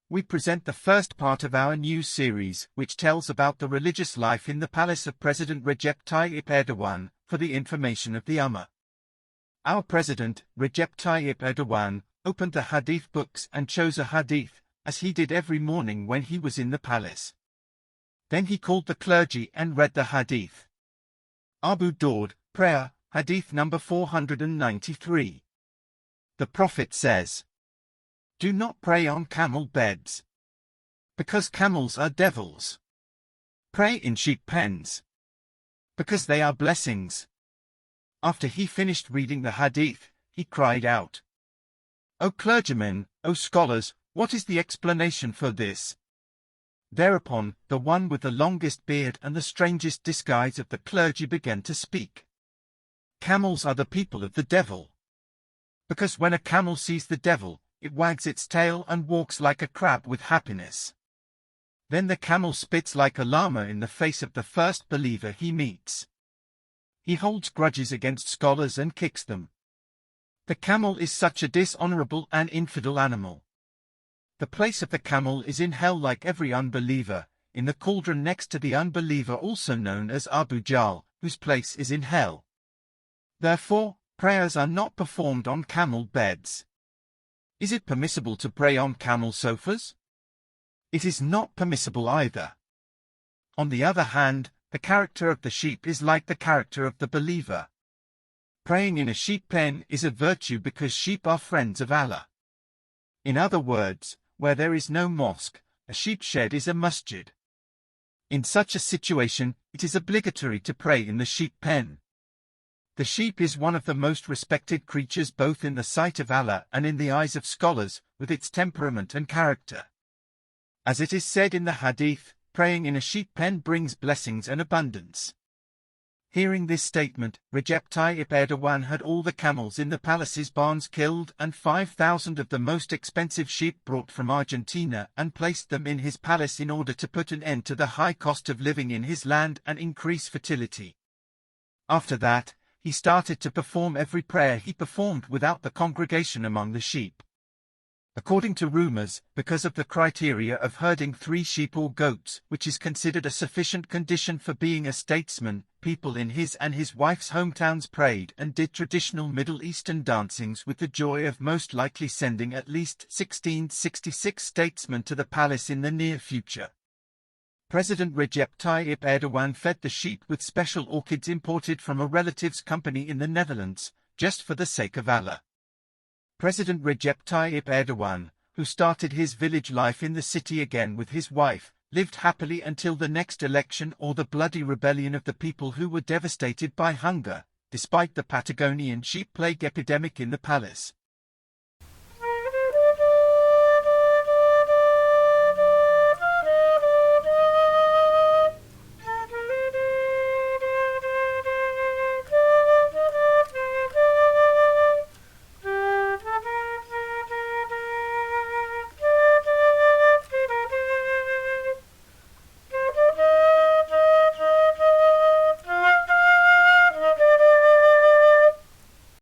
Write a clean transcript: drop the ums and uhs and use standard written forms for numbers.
We present the first part of our new series, which tells about the religious life in the palace of President Recep Tayyip Erdoğan, for the information of the Ummah. Our President, Recep Tayyip Erdoğan, opened the hadith books and chose a hadith, as he did every morning when he was in the palace. Then he called the clergy and read the hadith. Abu Dawud, prayer, hadith number 493. The Prophet says, "Do not pray on camel beds, because camels are devils. Pray in sheep pens, because they are blessings." After he finished reading the hadith, he cried out, "O clergymen, O scholars, what is the explanation for this?" Thereupon, the one with the longest beard and the strangest disguise of the clergy began to speak. "Camels are the people of the devil. Because when a camel sees the devil, it wags its tail and walks like a crab with happiness. Then the camel spits like a llama in the face of the first believer he meets. He holds grudges against scholars and kicks them. The camel is such a dishonorable and infidel animal. The place of the camel is in hell like every unbeliever, in the cauldron next to the unbeliever also known as Abu Dawud, whose place is in hell. Therefore, prayers are not performed on camel beds. Is it permissible to pray on camel sofas? It is not permissible either. On the other hand, the character of the sheep is like the character of the believer. Praying in a sheep pen is a virtue because sheep are friends of Allah. In other words, where there is no mosque, a sheep shed is a masjid. In such a situation, it is obligatory to pray in the sheep pen. The sheep is one of the most respected creatures both in the sight of Allah and in the eyes of scholars, with its temperament and character. As it is said in the hadith, praying in a sheep pen brings blessings and abundance. Hearing this statement, Recep Tayyip Erdoğan had all the camels in the palace's barns killed and 5,000 of the most expensive sheep brought from Argentina and placed them in his palace in order to put an end to the high cost of living in his land and increase fertility. After that, he started to perform every prayer he performed without the congregation among the sheep. According to rumors, because of the criteria of herding 3 sheep or goats, which is considered a sufficient condition for being a statesman, people in his and his wife's hometowns prayed and did traditional Middle Eastern dancings with the joy of most likely sending at least 1666 statesmen to the palace in the near future. President Recep Tayyip Erdoğan fed the sheep with special orchids imported from a relative's company in the Netherlands, just for the sake of Allah. President Recep Tayyip Erdoğan, who started his village life in the city again with his wife, lived happily until the next election or the bloody rebellion of the people who were devastated by hunger, despite the Patagonian sheep plague epidemic in the palace.